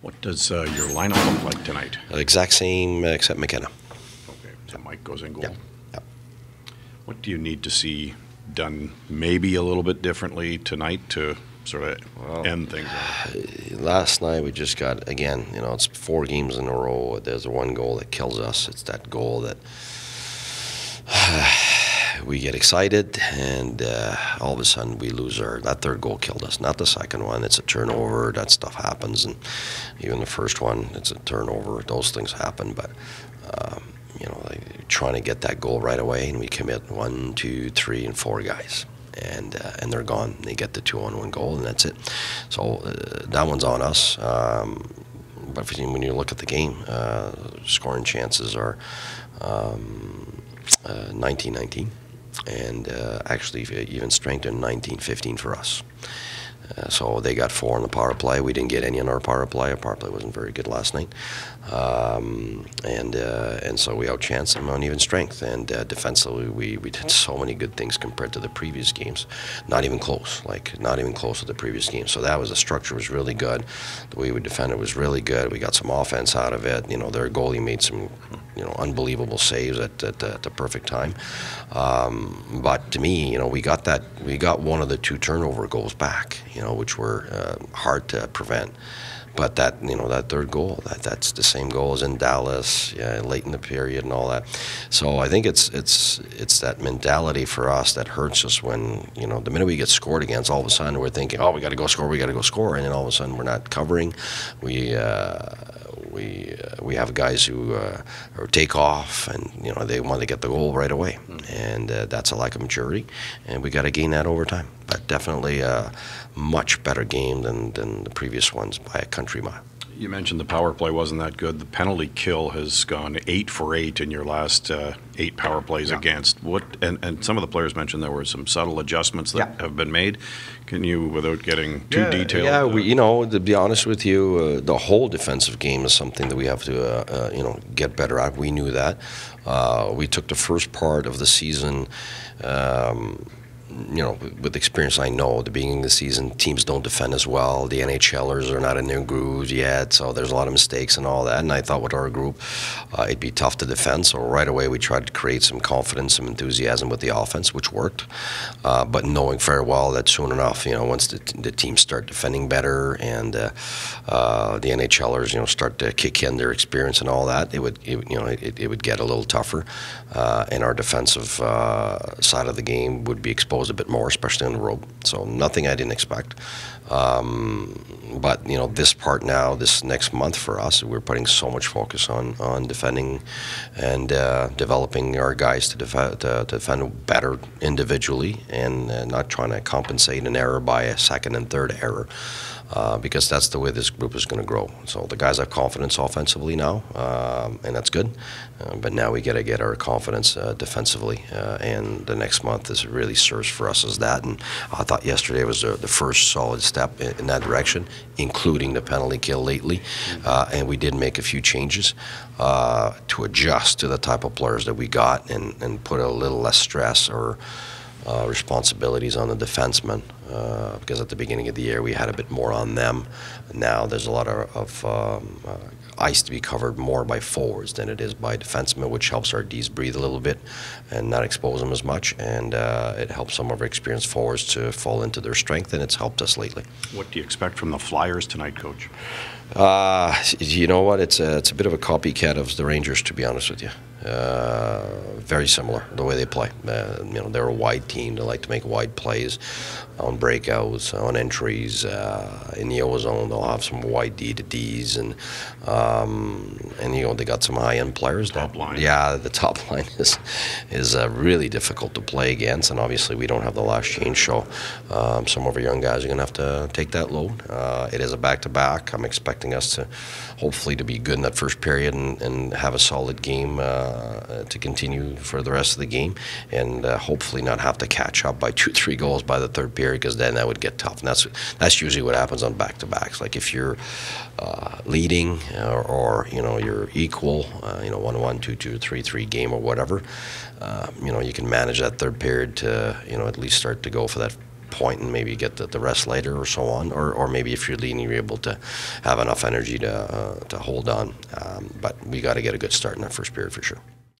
What does your lineup look like tonight? Exact same, except McKenna. Okay, so Mike goes in goal. Yeah. What do you need to see done maybe a little bit differently tonight to sort of end things off? Last night we just got, again, it's 4 games in a row. There's one goal that kills us. It's that goal that we get excited and all of a sudden we lose that third goal killed us. Not the second one. It's a turnover. That stuff happens. And even the first one, it's a turnover. Those things happen. But, trying to get that goal right away, and we commit 1, 2, 3, and 4 guys. And they're gone. They get the 2-on-1 goal, and that's it. So that one's on us. But when you look at the game, scoring chances are 19-19, and actually even strengthened 19-15 for us. So they got 4 on the power play. We didn't get any on our power play. Our power play wasn't very good last night, and so we outchanced them on even strength. And defensively, we did so many good things compared to the previous games. Not even close. Not even close to the previous game. So that was the structure was really good. The way we defended was really good. We got some offense out of it. Their goalie made some unbelievable saves at the perfect time. But to me, we got one of the 2 turnover goals back, which were hard to prevent. But that third goal, that's the same goal as in Dallas, late in the period and all that. So I think it's that mentality for us that hurts us when, the minute we get scored against, all of a sudden we're thinking, oh, we got to go score, and then all of a sudden we're not covering. We have guys who take off, and they want to get the goal right away, and that's a lack of maturity, and we got to gain that over time. But definitely a much better game than the previous ones by a country mile. You mentioned the power play wasn't that good. The penalty kill has gone 8 for 8 in your last 8 power plays against. And some of the players mentioned there were some subtle adjustments that have been made. Can you, without getting too detailed? Yeah, to be honest with you, the whole defensive game is something that we have to get better at. We knew that. We took the first part of the season. With experience, I know at the beginning of the season, teams don't defend as well. The NHLers are not in their grooves yet, so there's a lot of mistakes and all that. And I thought with our group, it'd be tough to defend. So right away, we tried to create some confidence, some enthusiasm with the offense, which worked. But knowing very well that soon enough, once the teams start defending better and the NHLers, start to kick in their experience and all that, it would get a little tougher, and our defensive side of the game would be exposed a bit more, especially on the road. So nothing I didn't expect. But this part now, this next month for us, we're putting so much focus on defending and developing our guys to defend better individually, and not trying to compensate an error by a second and third error. Because that's the way this group is going to grow. So the guys have confidence offensively now, and that's good. But now we got to get our confidence defensively, and the next month is really serves for us as that. And I thought yesterday was the first solid step in that direction, including the penalty kill lately. And we did make a few changes to adjust to the type of players that we got, and put a little less stress or responsibilities on the defensemen, because at the beginning of the year we had a bit more on them. Now there's a lot of ice to be covered more by forwards than it is by defensemen, which helps our Ds breathe a little bit and not expose them as much, and it helps some of our experienced forwards to fall into their strength, and it's helped us lately. What do you expect from the Flyers tonight, Coach? You know what? It's a bit of a copycat of the Rangers, to be honest with you. Very similar the way they play. They're a wide team. They like to make wide plays on breakouts, on entries. In the O-zone, they'll have some wide D to Ds, and they got some high-end players. Top line. Yeah, the top line is really difficult to play against, and obviously we don't have the last change, so some of our young guys are going to have to take that load. It is a back-to-back. I'm expecting us to hopefully to be good in that first period and have a solid game to continue for the rest of the game, and hopefully not have to catch up by 2-3 goals by the third period, because then that would get tough. And that's usually what happens on back-to-backs. Like if you're leading or you're equal, 1-1, 2-2, 3-3 game or whatever, you can manage that third period to at least start to go for that point and maybe get the rest later or so on, or maybe if you're leading, you're able to have enough energy to hold on. But we got to get a good start in that first period for sure.